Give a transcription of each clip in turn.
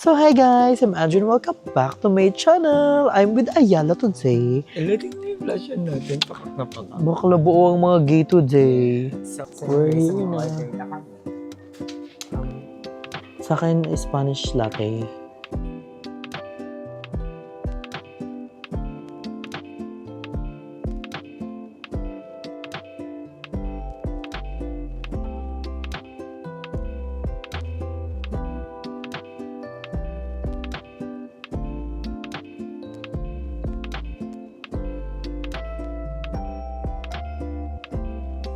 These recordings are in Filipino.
So hi guys, I'm Andrew and welcome back to my channel. I'm with Ayala today. Letting na yung flash natin, pakak na pakak. Bakla buo ang mga gay today. We're We're here na. Sa akin, Spanish latte.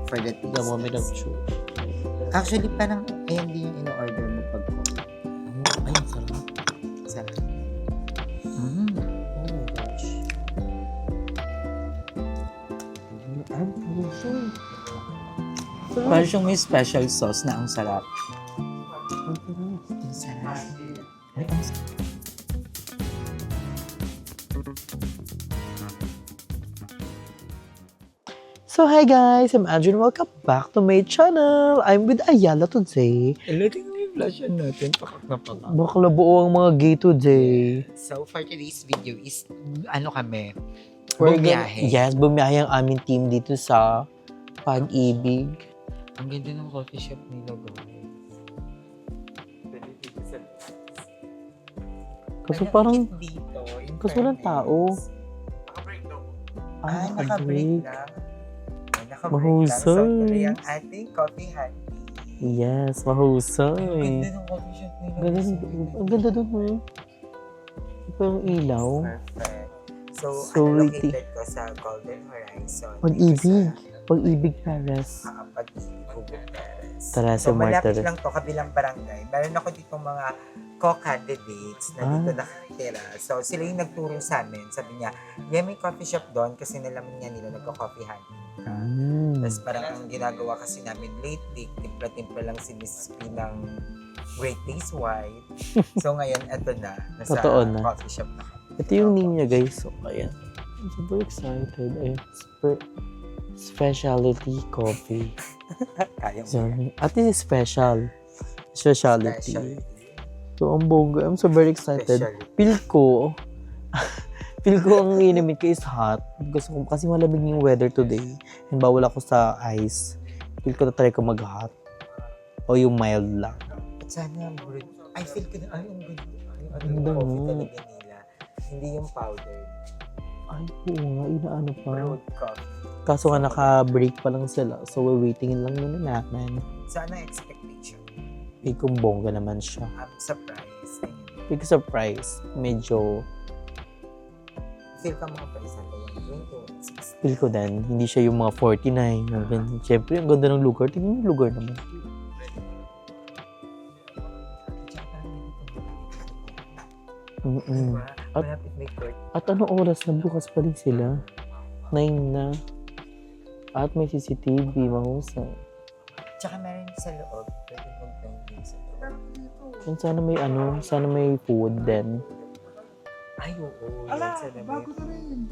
For the The moment of truth. Actually, parang ayan din yung in-order mo pag Ay, ang sarap. sarap. Oh my gosh. Ang puso. Parang siyang may special sauce na ang sarap. Ang sarap. Ang sarap. So hi guys, I'm Andrew and welcome back to my channel. I'm with Ayala today. Letting na yung flash natin, pakak na pakak. Bakla buo ang mga gay today. So, for today's video is, ano kami? We're Bumiyahe. Yes, bumiyahe ang aming team dito sa Pag-ibig. Ang ganda ng coffee shop nila, guys. Kaso parang, Dito, in kaso walang tao. Ah, Naka-break. naka-break lang. Ah, naka-break Mahusay. lang. So, tuloy ang ating coffee handy. Yes, Ang mahusay. ganda ng coffee shop nila. Ganda, ang ganda dun, ha? Ito yung ilaw. Perfect. So, So witty. located ko sa Golden Horizon. Pag-ibig. Pag-ibig Paris. Pag-ibig Hugo Perez. Teresa So, malapit Martires. lang to, kabilang barangay. Meron ako dito mga co-candidates na dito nakatira. So, sila yung nagturo sa amin. Sabi niya, yeah, may coffee shop doon kasi nalaman niya nila nagko-coffee hunting ka. Tapos parang ang ginagawa kasi namin lately, timpla-timpla lang si Miss P ng Great Taste White. So, ngayon, eto na. Nasa Totoo na. coffee shop na kami. Ito yung name niya, guys. So, ayan. I'm super excited. Ayan. Specialty coffee. Kaya mo. So, at least it's special. Specialty. Specialty. So, ang bongga. I'm so very excited. Specialty. Feel ko ang inumin ko is hot. Gusto ko, kasi malamig yung weather today. And bawal ako sa ice. Feel ko na try ko mag-hot. O yung mild lang. At sana, I feel ko na, ay, ang ganda. Ang Yung ganda coffee nga. talaga nila. Hindi yung powder. Ay, oo nga. Inaano pa. Brewed coffee. Kaso nga naka-break pa lang sila. So, we're waiting lang muna namin. Sana expectation. Feel kong bongga naman siya. I'm surprised. Feel ko surprise. Medyo, Feel ka mga paisa ko yung 21. feel ko din. Hindi siya yung mga 49. Yung ganun. Siyempre, ang ganda ng lugar. Tingnan yung lugar naman. Mm-mm. At- Malapit may court. At anong oras na bukas pa rin sila? 9 na. At may CCTV, mahusay. Tsaka meron sa loob. Pwede mag-dining sa loob. And sana may food din. Ay, oo. Ala, bago na rin.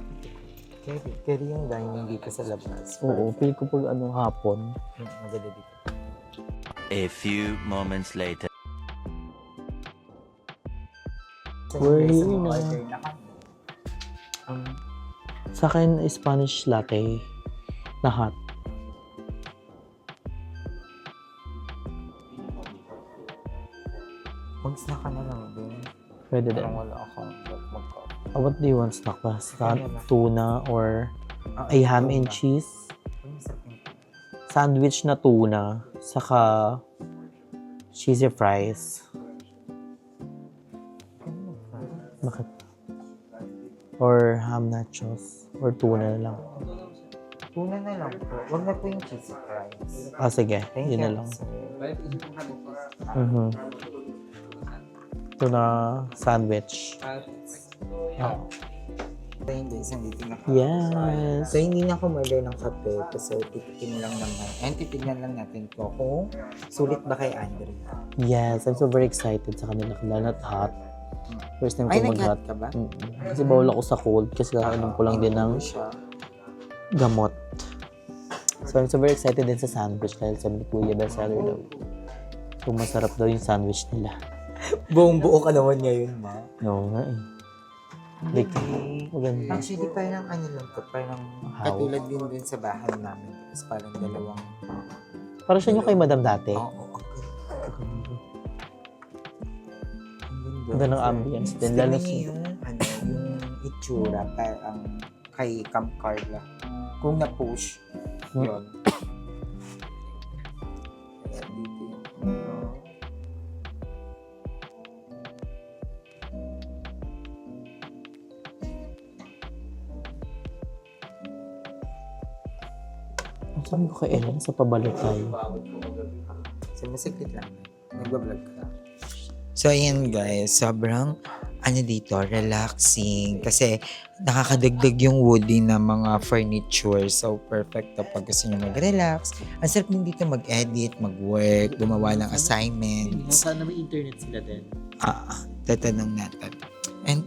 Carry yung dining dito sa labas. Oo, feel ko pag hapon. Maganda dito. A few moments later. So, We're guys, here na. order na kami. Sa akin, Spanish latte na hot. Mag-snack ka na lang din. Pwede din. Parang wala akong mag-coffee. What do you want snack ba? Ano ba? Tuna or ay ham and cheese? Ang sarap yung Sandwich na tuna. Saka cheesy fries. Bakit? Or ham nachos. Or tuna na lang. tuna na lang po. Huwag na po yung cheesy fries. Ah, sige. Thank Yun you. na lang. sir. Tuna sandwich. Oh. So, hindi. Sandito na ako. Yes. So, hindi na ako order ng kape kasi titignan lang naman. And titignan lang natin po kung sulit ba kay Andre. Yes. I'm so very excited sa kanila. Lalo at hot. First time Ay, ko mag-hot. nag-hot ka ba? Kasi bawal ako sa cold. Kasi kakainom ko lang din ng siya. gamot. So, I'm so very excited din sa sandwich dahil sabi ni Kuya bestseller daw. So, masarap daw yung sandwich nila. Buong buo ka naman ngayon, ma. Oo nga eh. Like, maganda. Actually, parang ano lang to, parang House. katulad din sa bahay namin. Tapos parang dalawang, Para siya nyo kay madam dati. oo, ang Ganda ng ambience din. Gusto Lalo niya yung, yung itsura, parang kay Camp Carla. Kung na-push, yun. Kaya dito yung, ang sabi ko kay Ellen, sa pabalik tayo. So, masiklit lang. Nagbablog ka. So, ayan guys. Sobrang, dito, relaxing. Kasi, nakakadagdag yung woody na mga furniture. So, perfect to pag gusto nyo mag-relax. Ang sarap din dito mag-edit, mag-work, gumawa ng assignments. Sana may internet sila din. Tatanong natin. And,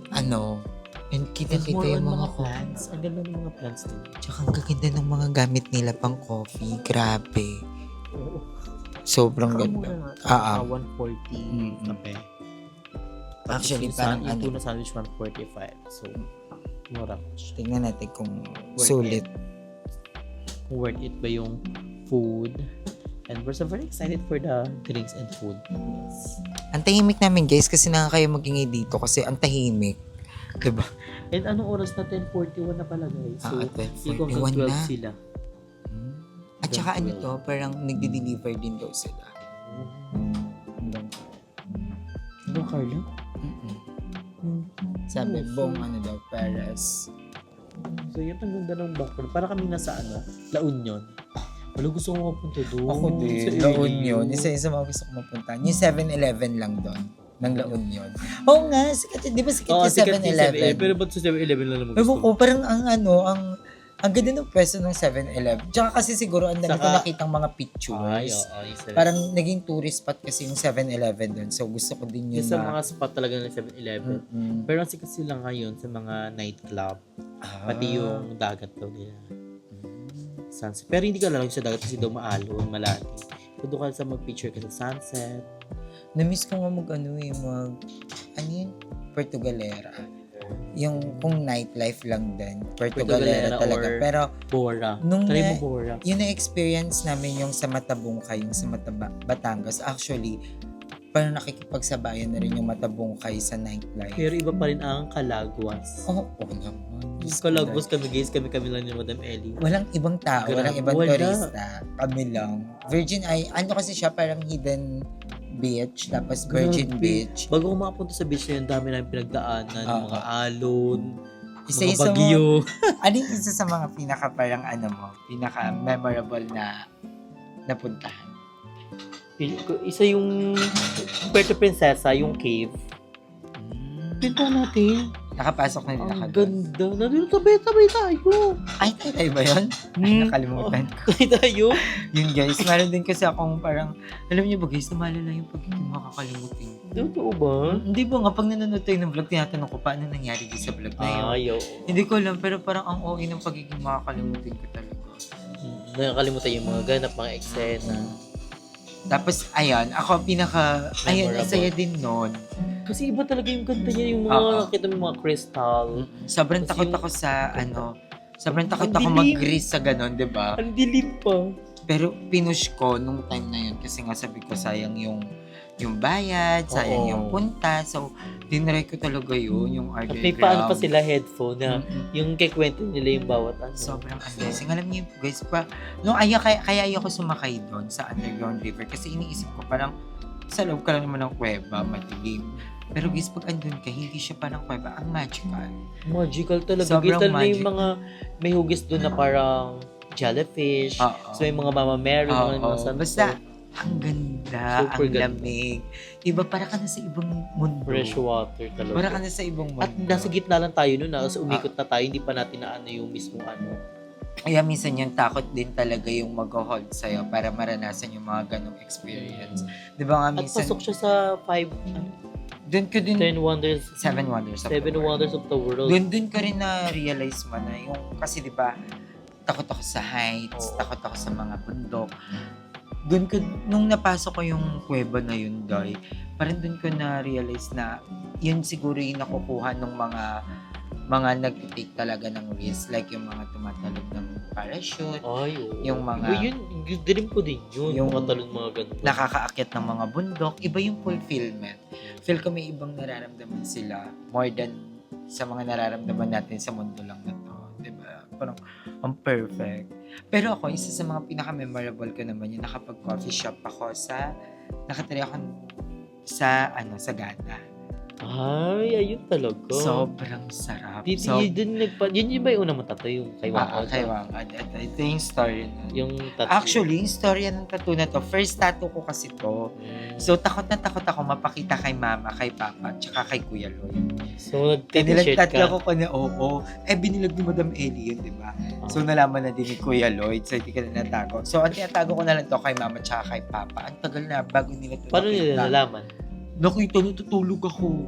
and kita-kita yung mga plants. Ang ganda ng mga plants din. Tsaka ang gaganda ng mga gamit nila pang coffee. Grabe. Sobrang ganda. 140 kape. Actually, Yung parang yung tuna sandwich 145. So, mura. tingnan natin kung sulit. Kung worth it ba yung food. And we're so very excited for the drinks and food. Yes. Ang tahimik namin guys kasi nakakaya magingay dito kasi ang tahimik. Diba? And anong oras na? 10:41 na pala guys. So, 10:41 ikaw hanggang 12 na. sila. At saka to, parang nagde-deliver din daw sila. Ano, Carla? Sabi, buong daw, Paris. So, yun ang ganda ng background. Para kami nasa La Union. Wala gusto ko mapunta doon. Ako din, La Union. Isa-isa mga gusto ko mapunta. Yung 7-Eleven lang doon. Ng La Union. Oo nga, sikat, di ba sikat yung 7-Eleven? Pero ba't sa 7-Eleven lang naman gusto? Ewan ko, parang ang ganda ng pwesto ng 7-Eleven. Tsaka kasi siguro ang dami ko nakitang mga pictures. Parang naging tourist spot kasi yung 7-Eleven doon. So gusto ko din yun sa mga spot talaga ng 7-Eleven. Pero ang sikat sila ngayon sa mga nightclub. Pati yung dagat daw nila. Sunset. Pero hindi ka lang sa dagat kasi daw maalon, malaki. So doon ka sa mag-picture ka sa sunset. Na-miss ko nga Puerto Galera. Yung kung nightlife lang din. Puerto Galera talaga. Pero Bora. nung Try mo Bora. yung na-experience namin yung sa Matabungkay, yung sa Batangas, actually, parang nakikipagsabayan na rin yung Matabungkay sa nightlife. Pero iba pa rin ang Calaguas. Oo naman. Yung Calaguas kami guys, kami lang yung Madam Ellie. Walang ibang tao, walang ibang Wala. turista. Kami lang. Virgin kasi siya, parang hidden beach, tapos Virgin Grabe. Beach. Bago ko makapunta sa beach na yun, dami namin pinagdaanan, mga alon, Isa-isa mga bagyo. Ano yung isa sa mga pinaka parang pinaka-memorable na napuntahan? Isa yung Puerto Princesa, yung cave. Pinta natin. Nakapasok na din Ang ako doon. ganda. Nandun tabay tayo. Ay, tayo ba yun? Ay, nakalimutan ko. Tayo tayo. Yun guys, meron din kasi akong parang, alam niyo ba guys, lumalala yung pagiging makakalimutin. Totoo ba? Hindi ba nga, pag nanonood tayo ng vlog, tinatanong ko paano nangyari din sa vlog na yun. Ayaw. Hindi ko alam, pero parang ang OA ng pagiging makakalimutin ko talaga. Nakakalimutan yung mga ganap, mga eksena. Tapos, ayan, ako ayun, Memorable. saya din nun. Kasi iba talaga yung ganda niya, yung mga, Oo. nakita mo yung mga crystal. Sobrang Tapos takot yung- ako sa, sobrang takot Ang ako dilim. mag-grease sa ganun, di ba? Ang dilim pa. Pero pinush ko nung time na yun kasi nga sabi ko sayang yung bayad, sayang Oo. yung punta. So, dinry ko talaga yun, yung At underground. may paano pa sila headphone na Mm-mm. yung kikwento nila yung bawat Sobrang amazing. Alam niyo guys, kaya ayoko sumakay doon sa underground river kasi iniisip ko parang sa loob ka lang naman ng kuweba, madilim. Pero guys, pag andun ka, hindi siya parang kuweba, ang magical. Magical talaga. Sobrang Sobrang magic. yung mga may hugis doon na parang jellyfish. Oo. So may mga mama Mary, mga Oo. santo. Basta, ang ganda, Super ang ganda. lamig. Diba, para ka na sa ibang mundo. Fresh water talaga. Para ka na sa ibang mundo. At nasa gitna lang tayo noon. So umikot na tayo. Hindi pa natin na yung mismong Kaya minsan yung takot din talaga yung mag-hold sa'yo para maranasan yung mga ganong experience. Di ba nga At minsan, pasok siya sa 5, doon ko din, 10 wonders. 7 wonders of 7 the world. wonders of the world. Doon ko rin na-realize mo na yung, kasi di ba, takot ako sa heights, Oo. takot ako sa mga bundok. nung napasok ko yung kuweba na yun, Doy, parang doon ko na-realize na yun siguro yung nakukuha ng mga nag-take talaga ng risk, like yung mga tumatalog ng parachute, Ay, oo. Yung mga- Iba yun, dream ko din yun. yung Yung mga talon, mga ganun. nakakaakyat ng mga bundok, iba yung fulfillment. Feel ko may ibang nararamdaman sila more than sa mga nararamdaman natin sa mundo lang na to. Diba? Parang, ang perfect. Pero ako, isa sa mga pinaka-memorable ko naman yung nakapag-coffee shop ako nakatry ako sa Sagada. Ay, ayun talaga. Sobrang sarap. Yun yung ba yung una mong tattoo? Yung kay Wang? Kay Wang. Ito yung story na. Yung tattoo. Actually, yung story ng tattoo na to, first tattoo ko kasi to. So, takot na takot ako mapakita kay mama, kay papa, tsaka kay Kuya Lloyd. So, nag-t-shirt Tinilagtat ka. ko na oo. Binilag ni Madam Ellie yun, di ba? So, nalaman na din ni Kuya Lloyd. So, hindi ka na natago. So, ang tinatago ko na lang to kay mama tsaka kay papa. Ang tagal na bago nila to Paano nila nalaman? Nakita, natutulog ako.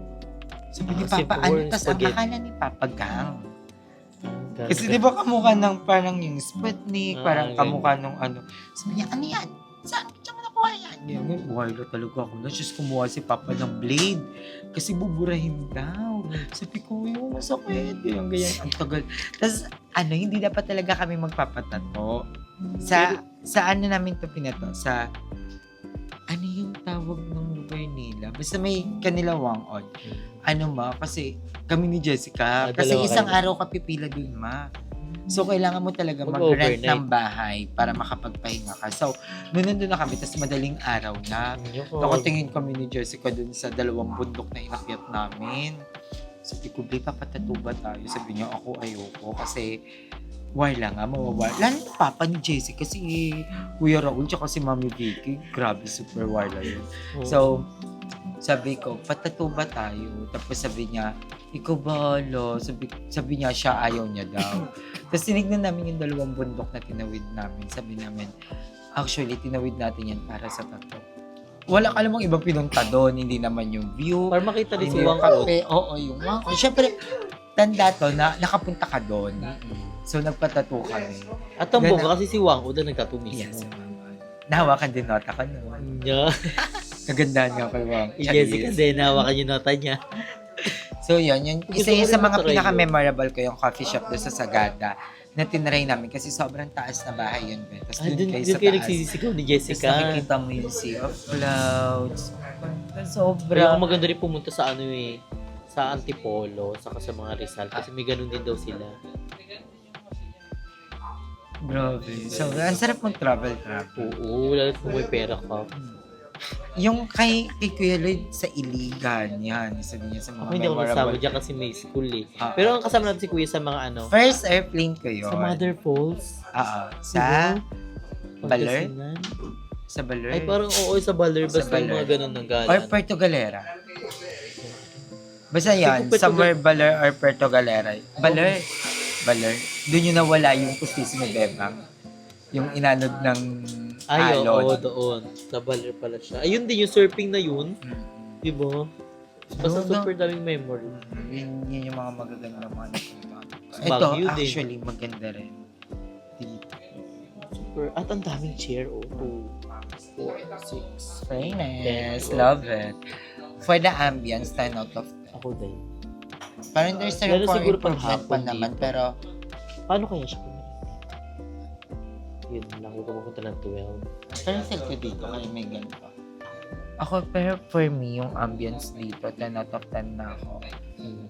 Sabi ni Papa, simple tas ang spaghetti. akala ni Papa Gang. Kasi di ba kamukha ng parang yung Sputnik, parang ganyan. kamukha ng Sabi niya, ano yan? Saan ka mo nakuha yan? Ganyan, buhay na talaga ako. Just kumuha si Papa ng blade. Kasi buburahin daw. Sabi ko, yung masakit. Ganyan. Ang tagal. Tapos, hindi dapat talaga kami magpapatato. Sa namin to pinato? Sa, yung tawag ng lugar nila? Basta may kanila wangod. Kasi kami ni Jessica, kasi dalawa isang kayo. araw ka pipila dun, So, kailangan mo talaga Mag-overnight. mag-rent ng bahay para makapagpahinga ka. So, nandun na kami, tapos madaling araw na. Nakatingin kami ni Jessica dun sa 2 bundok na inakyat namin. Sabi ko, Bli, papatato ba tayo? Sabi niya, ako ayoko kasi wala nga, mawawala. Lalo na papa ni Jessica, si Kuya Raul, tsaka si Mami Vicky. Grabe, super wala yun. So, sabi ko, patato ba tayo? Tapos sabi niya, ikaw bahala. Sabi niya, siya ayaw niya daw. Tapos tinignan namin yung 2 bundok na tinawid namin. Sabi namin, actually, tinawid natin yan para sa tato. Wala ka namang ibang pinunta doon. Hindi naman yung view. Para makita rin si Hindi Wang yung kape. Oo, yung Wang. Siyempre, tanda to na nakapunta ka doon. So, nagpatato kami. At ang Ganun. bunga kasi si Wang Uda nagtattoo mismo. Yes. Nahawakan din nota ko noon. Yeah. Kagandahan nga kay Wang. Si Jessica din, nawakan yung nota niya. So, yun. Gusto Isa ko yun sa rin mga matry pinaka-memorable ko yung coffee shop doon sa Sagada na tinry namin kasi sobrang taas na bahay yun. Tapos Dun kayo kayo sa taas. nagsisisigaw ni Tapos Jessica. nakikita mo yung sea of clouds. Pero Sobrang. maganda rin pumunta sa sa Antipolo, saka sa mga Rizal, kasi may ganun din daw sila. Grabe. So, ang sarap mag-travel. Oo, lalo kung may pera ka. Yung kay Kuya Lloyd sa Iligan, yan. Isa din yan sa mga Ako hindi ako nasama memorable. dyan kasi may school eh. Ah. Pero ang kasama natin si Kuya sa mga First airplane ko yun. sa Mother Falls. Sa Baler? Pangasinan. Sa Baler. Ay parang oo sa Baler, Sa basta yung Baler. mga ganun ng galan. Or Puerto Galera. Basta yan, Puerto somewhere Baler or Puerto Galera. Baler. Doon yung nawala yung pustiso ni Bebang. Yung inanod ng Ay, oo, alon. doon. Sa Baler pala siya. Ayun din yung surfing na yun. Mm. Diba? Basta No, no. super daming memory. Yun yung mga magaganda mga napunta. Sa Ito, Baguio din. actually, maganda rin. Dito. Super. At ang daming chair. 2, 4, 6. Very nice. Ten. Love it. For the ambience, 10 out of 10. Ako din. Parang there's a Lalo room for siguro pag improvement pa hapon naman, dito. pero Paano kaya siya pumunta? Yun lang, huwag pumunta ng 12. parang feel ko dito, kaya may ganito. Ako, pero for me, yung ambience dito, 10 out of 10 na ako. Hmm.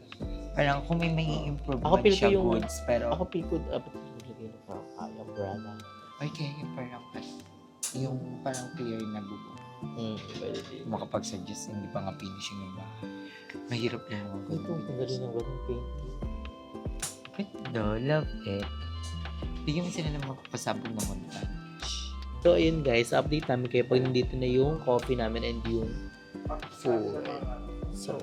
Parang kung may improve Ako man feel ko siya yung- goods, pero Ako feel ko, dapat ilagay na parang kaya, brada. okay, yung parang clear na bubong. Pwede din. Makapag-suggest, hindi pa nga finishing yung bahay. Mahirap yung mga Ito, ang ganda rin ng ganun painting. Ganda, love it. Bigyan mo sila ng magpapasabog na montage. So, ayun guys, update namin kayo pag nandito na yung coffee namin and yung food. So,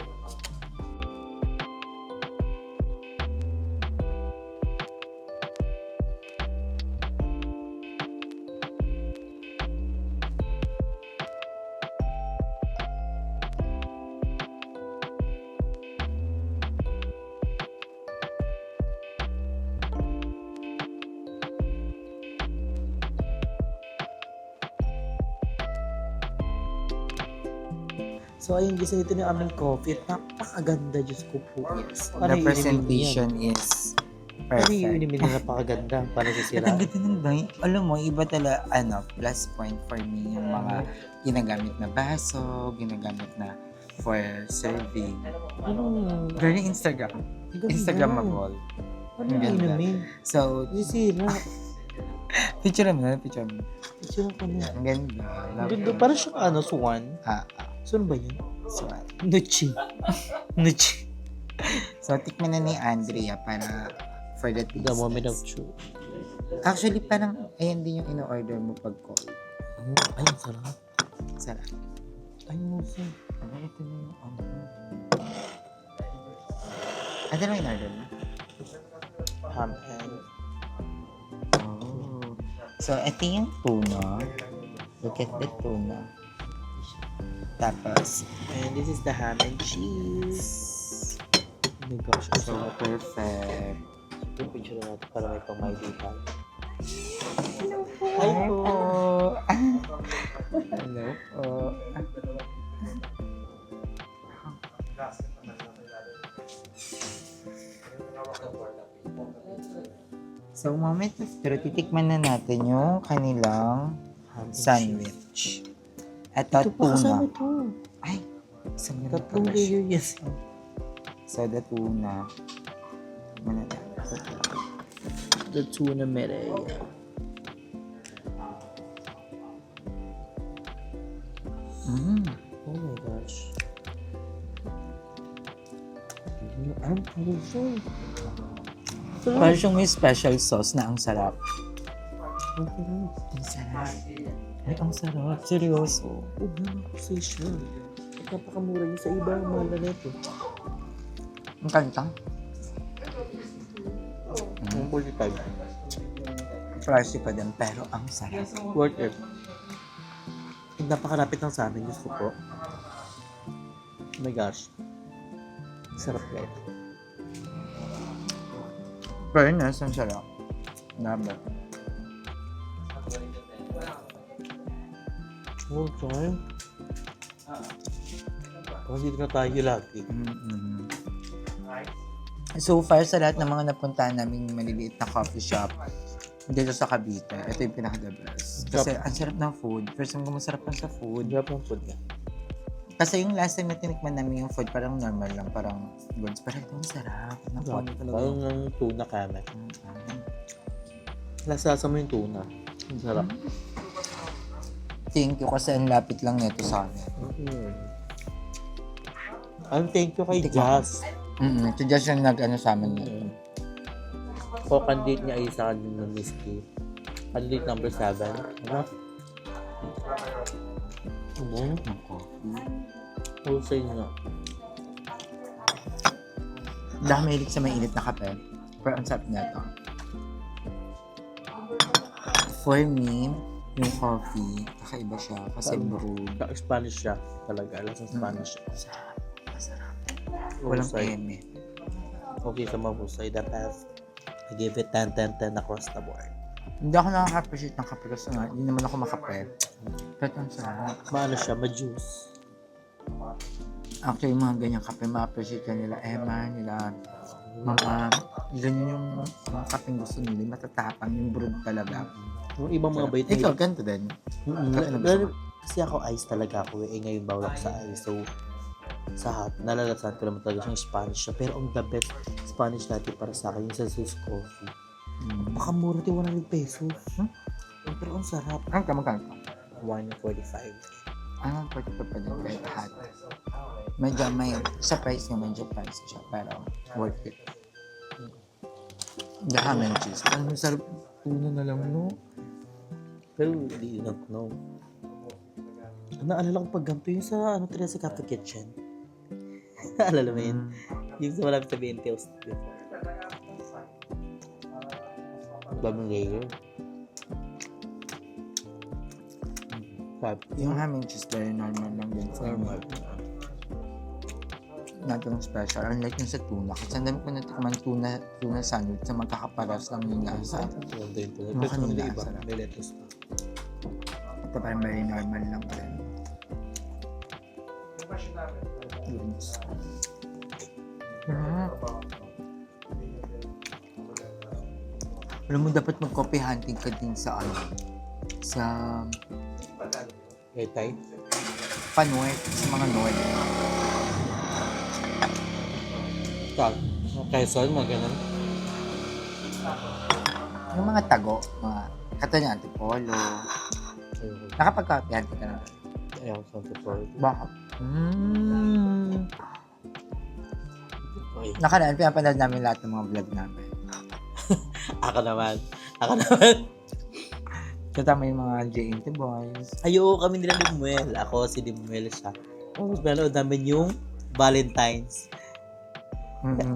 So, ayun guys, ito na yung aming coffee. At napakaganda, Diyos ko po. Yes. Ano The presentation is Ano yung perfect. inimin na napakaganda? Paano At sisira? ang ganda ng dahil, alam mo, iba talaga, plus point for me, yung mga ginagamit na baso, ginagamit na for serving. Anong Very Instagrammable. Ano Ang yung ganda. inimin? So, Sisira. picture mo na, picture mo. Picture ko na. Ang ganda. Ang ganda. Parang siyang swan. Swan ba yun? So, Nuchi. Nuchi. so, tikman na ni Andrea para for the taste The moment of test. truth. Actually, parang, ayan din yung in-order mo pag call. Ay, ang sarap. Sarap. Ay, musa. Ito na yung ano. Ano na in-order mo? Ham and Oh. So, ito yung tuna. Look at the tuna. Tapos, and this is the ham and cheese. Oh my gosh, ang so sarap. perfect. Yung picture natin para may pang-my detail. Hi po. Hello po. So, moment of truth, titikman na natin yung kanilang Ham and sandwich. Ito, cheese. Ito pa kasama tuna. ito. Ay, isang ganun Tatlong pala siya. layer, yes. So, the tuna. Muna na. The tuna mere. Oh my gosh. Ang puso. Parang siyang may special sauce na ang sarap. Ang sarap. Ang sarap. Ay, ang sarap. Seryoso. Huwag na mag-position. Napakamura niya sa iba. Mahal na nito. Ang kanta. Ang 45. Pricey pa din, pero ang sarap. Worth it. Napakalapit lang sa amin. Diyos ko po. Oh my gosh. Sarap guys. Fairness, ang sarap. Number. Oh, sorry. Kasi dito na tayo lagi. So far, sa lahat ng mga napuntahan namin maliliit na coffee shop dito sa Cavite, ito yung pinaka-the best. Kasi ang sarap ng food. First time ko masarap lang sa food. Sarap ng food niya. Kasi yung last time na tinikman namin yung food, parang normal lang, parang goods. Pero ito ang sarap. Napot talaga. Parang ng tuna kame. Lasasa mo yung tuna. Ang sarap. Thank you kasi ang lapit lang nito sa amin. Ang thank you kay Tikman. Jazz. Ito just yung nag-ano sa amin. O candidate niya ay sa kanila ng whiskey. Candidate number 7. Ano? Ano? Ng coffee. Husay nga. Dahil mahilig sa mainit na kape. Pero ang sarap na ito. For me, yung coffee, kakaiba siya kasi brewed. Spanish siya talaga. Lasang Spanish. Masarap. Walang Husay. eme. Okay sa mahusay. The best. I give it 10-10-10 across the board. Hindi ako nakaka-appreciate ng kape kasi nga, hindi naman ako makape. Pero ang sarap. Maano siya? Ma-juice. Actually, yung mga ganyang kape, ma-appreciate ka nila Emma, nila Mama. Ganyan yung mga kapeng gusto nila. Matatapang, yung brewed talaga. Yung ibang mga bait Ikaw, ganito din. Kape na gusto mo? Kasi ako ice talaga ako eh. Ngayon bawal ako sa ice. So, sa hot, nalalasan ko naman talaga siyang Spanish siya. Pero ang the best Spanish natin para sa akin yung sa Zeus Coffee. Baka mura din 100 pesos. Pero ang sarap. Ang kamagkano? 145. Ang particular pa din kahit hot. Medyo may, sa price nga medyo price siya, pero worth it. The ham and cheese. Ang sarap, tuna na lang, no? Pero hindi not know. Naalala ko pag ganito yung sa Teresa Cafe Kitchen. Naalala mo yun? Yung sa malapit sa BNT House before. Ang daming layer. Yung ham and cheese, very normal lang din. Normal. Natong special. Unlike yung sa tuna. Kasi ang dami ko natikman tuna sandwich na magkakaparas lang yung lasa. Ganda yun po. Mukha Pero nila, iba. sarap. May lettuce pa. Ito parang very normal lang din. foods. Alam mo, dapat mag-coffee hunting ka din sa sa Tay? Panorth, sa mga North. Quezon, mga ganun. Yung mga tago, mga katanya Antipolo. Nakapag-coffee hunting ka na. Ayaw sa support. Bakit? Okay. Nakaraan, pinapanood namin lahat ng mga vlog namin. Ako naman. Kasama yung mga JNT boys. Ayo, kami nila ni Muel. Ako, si Muel siya. Tapos nanood namin yung Valentine's. Mm-hmm.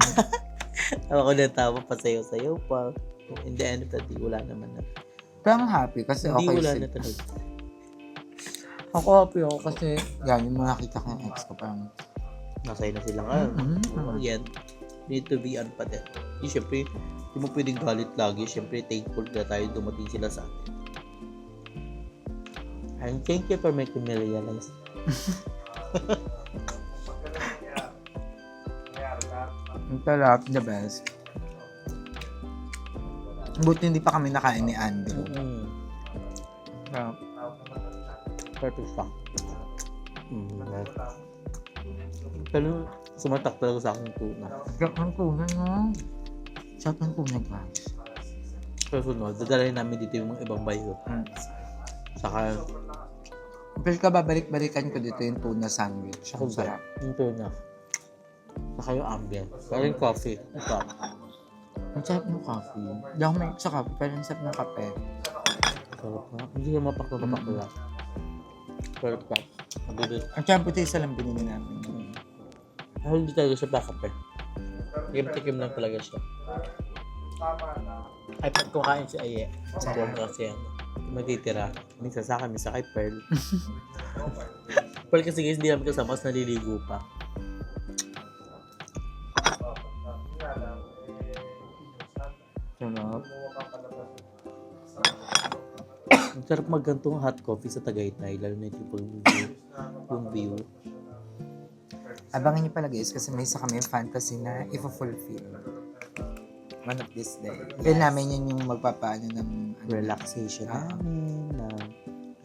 Tawa ko na tawa, pasayaw-sayaw pa. In the end of the day, wala naman na. Pero ang happy kasi Hindi okay wala sila. na talaga. Ako happy ako kasi yan, yung mga nakita ko yung ex ko parang Masaya na sila ngayon. Mhm. Yan. Need to be pa din. Siyempre, hindi mo pwedeng galit lagi. Siyempre, thankful na tayo dumating sila sa atin. And thank you for making me realize. ang sarap, the best. Buti hindi pa kami nakain ni Andrew. Sarap. Perfect pa. Pero sumatak talaga sa akin tuna. Sarap ng tuna, no? Sarap ng tuna, guys. Pero sunod, dadalhin namin dito yung mga ibang bayo. Saka, Pero ka babalik-balikan ko dito yung tuna sandwich. Ang kung sarap. yung tuna. Saka yung ambient. Saka yung coffee. Ito. Ang sarap ng coffee. Hindi ako may sa coffee, pero ang sarap ng kape. Sarap na. Hindi na mapakla. Perfect. Ang sarap ito isa lang binili namin. Dahil hindi talaga siya backup eh. Tikim-tikim lang talaga siya. Ay, pag kumakain si Aye, sabi mo kasi ano, matitira. Minsan sa akin, minsan kay Pearl. Pearl kasi guys, hindi namin kasama kasi naliligo pa. Sarap. Ang sarap maggantong hot coffee sa Tagaytay, lalo na yung view. Abangan niyo pala guys kasi may isa kami yung fantasy na i-fulfill. One of this day. Feel namin yun yung magpapaano ng Relaxation namin, na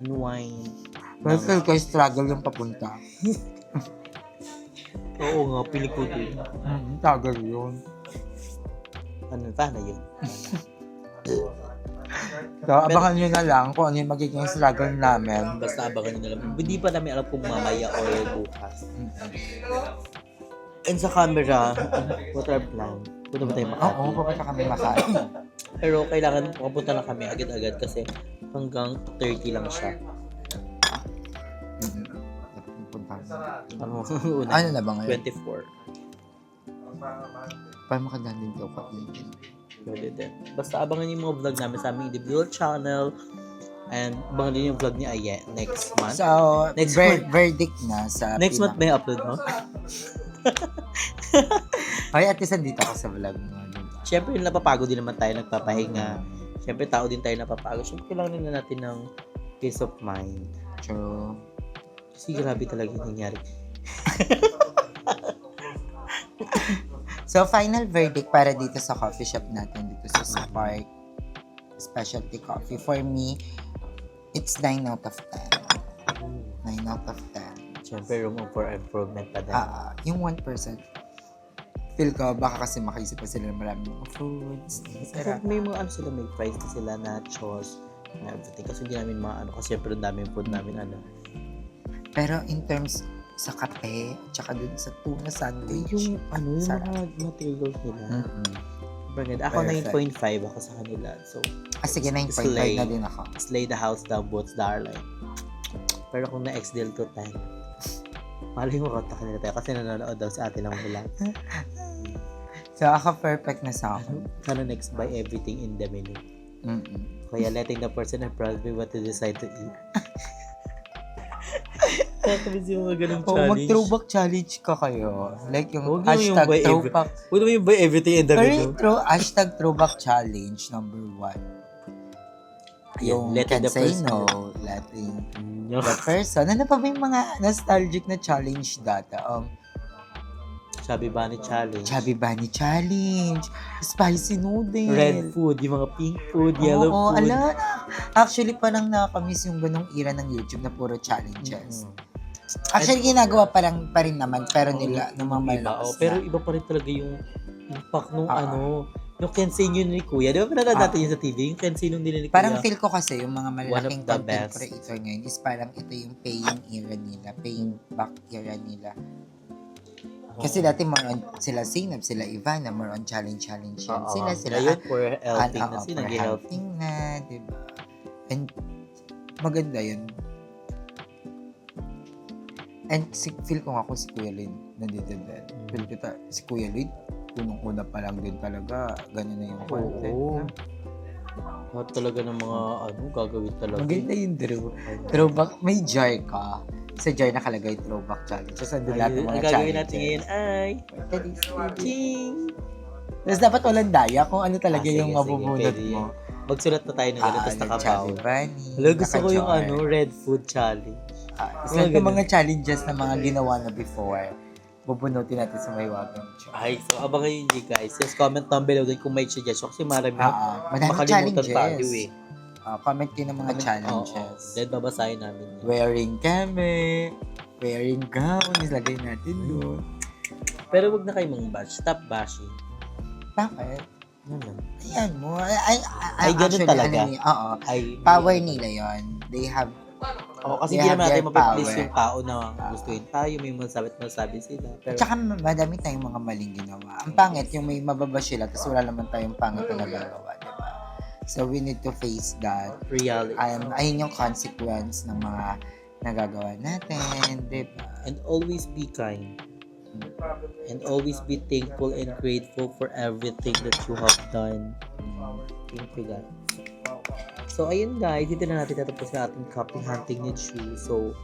unwind. Pero feel ko struggle yung papunta. Oo nga, piling ko din. Struggle yun. Ano, paano yun? So, abangan nyo na lang kung ano yung magiging struggle namin. Basta abangan nyo na lang. Hindi pa namin alam kung mamaya o bukas. And sa camera, what our plan? Punta ba tayo Makati? Oo, papunta kami Makati. Pero kailangan makapunta na kami agad-agad kasi hanggang 30 lang siya. Ano? Ano na ba ngayon? 24. Para makadaan din daw ka. Pwede din. Basta abangan niyo yung mga vlog namin sa aming individual channel. And abangan din yung vlog ni Aye next month. So, Next verdict na sa Next month may upload mo? Ay, at least dito ako sa vlog mo. Siyempre, napapagod din naman tayo, nagpapahinga. Siyempre, tao din tayo napapagod. Siyempre, kailangan din natin ng peace of mind. True. Kasi grabe talaga yung nangyari. So, final verdict para dito sa coffee shop natin dito sa Spark Specialty Coffee. For me, it's 9 out of 10. 9 out of 10. Siyempre, room for improvement pa din. Yung 1%, feel ko, baka kasi makaisip pa sila ng maraming mga foods. Sarap. May mga ano sila, may fries na sila, nachos, na everything. Kasi hindi namin maano, kasi siyempre ang daming food namin, ano. Pero in terms sa kape, tsaka dun sa tuna sandwich. Yung, ano, yung sarap. mga materials nila. Mm-mm. Sobrang ganda. Ako, Perfect. 9.5 ako sa kanila. So, Sige, 9.5 Slay. na din ako. slay the house down, boots darling. Pero kung na-ex-deal to 10, malay mo kontak nila tayo kasi nanonood daw sa atin lang vlog. So, ako perfect na sa akin. Sana next buy everything in the menu. Mm-mm. Kaya letting the person and probably what to decide to eat. Kakamis yung mga ganung Oh, challenge. mag-throwback challenge ka kayo. Like yung Huwag naman yung hashtag buy throwback. Huwag naman yung buy everything in the Pero menu. yung hashtag throwback challenge number 1. Yung letting can the say person no, letting Yung the person. Ano pa ba yung mga nostalgic na challenge data? Chubby Bunny Challenge. Chubby Bunny Challenge. Spicy noodle. Red food, yung mga pink food, yellow Oo, food. ala. Actually, parang nakakamiss yung ganong era ng YouTube na puro challenges. Actually, ginagawa pa rin naman, pero nila, ng mga malakas Pero na. iba pa rin talaga yung impact nung Oo. yung Kensei yun ni Kuya. Di ba pinanood natin yun sa TV? Yung Kensei nung nila ni Kuya. Parang feel ko kasi yung mga malalaking the content best. creator ngayon is parang ito yung paying era nila, paying back era nila. Kasi dati more on sila Zainab, sila Ivana, more on challenge yan. Sila Ngayon, for healthing na sila. for helping na, diba? And maganda yun. And feel ko nga ako si Kuya Lloyd nandito din. Feel ko si Kuya Lloyd, unang-una pa lang din talaga, ganyan na yung content. Oo. No? Lahat talaga ng mga gagawin talaga. Maganda yung throwback. May jar ka. Sa jar nakalagay throwback challenge. So, andun lahat ng Ayun, mga ang gagawin challenges. natin ngayon ay Ching! Tapos dapat walang daya kung ano talaga sige, yung sige, mabubunot pwede mo. Magsulat na tayo ng gano'n, tapos nakabaw. Chubby Bunny. Hello, gusto ko yung naka-jar. red food challenge. Isa yung mga challenges na mga ginawa na before. Bubunutin natin sa may wagang jar. Ay, so abangan yun guys. Just comment down below din kung may suggestion kasi marami Madaming makalimutan challenges. tayo eh. Comment kayo ng mga challenges. Then babasahin namin yun. Wearing kame, wearing gown, islagay natin doon. Pero wag na kayo mang bash. Stop bashing. Bakit? Ano? Ayan mo. Ay, ganun actually, talaga? Oo. Ay, Power nila yon. They have, kasi they hindi have naman natin their mapiplace power. yung tao na gustuin tayo. May masabi sila. Pero, Tsaka madami tayong mga maling ginawa. Ang pangit, yung may mababa sila, tapos wala naman tayong pangit na nagagawa, diba? So, we need to face that. reality. Ayun yung consequence ng mga nagagawa natin, diba? And always be kind. And always be thankful and grateful for everything that you have done. Thank you, guys. So, ayun guys, dito na natin tatapos na ating copy hunting ni Chu. So,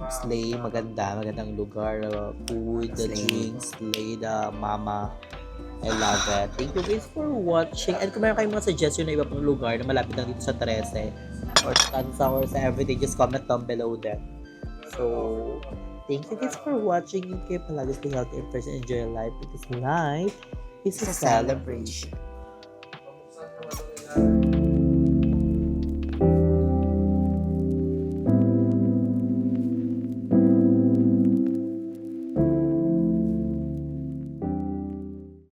slay, magandang lugar, food, the Slay. drinks, slay, the mama. I love it. Thank you guys for watching. And kung meron kayong mga suggestion na iba pang lugar na malapit lang dito sa 13 or sa everything, just comment down below there. So, thank you guys for watching. And kayo palagi stay healthy and first enjoy your life because life is a It's a celebration. celebration.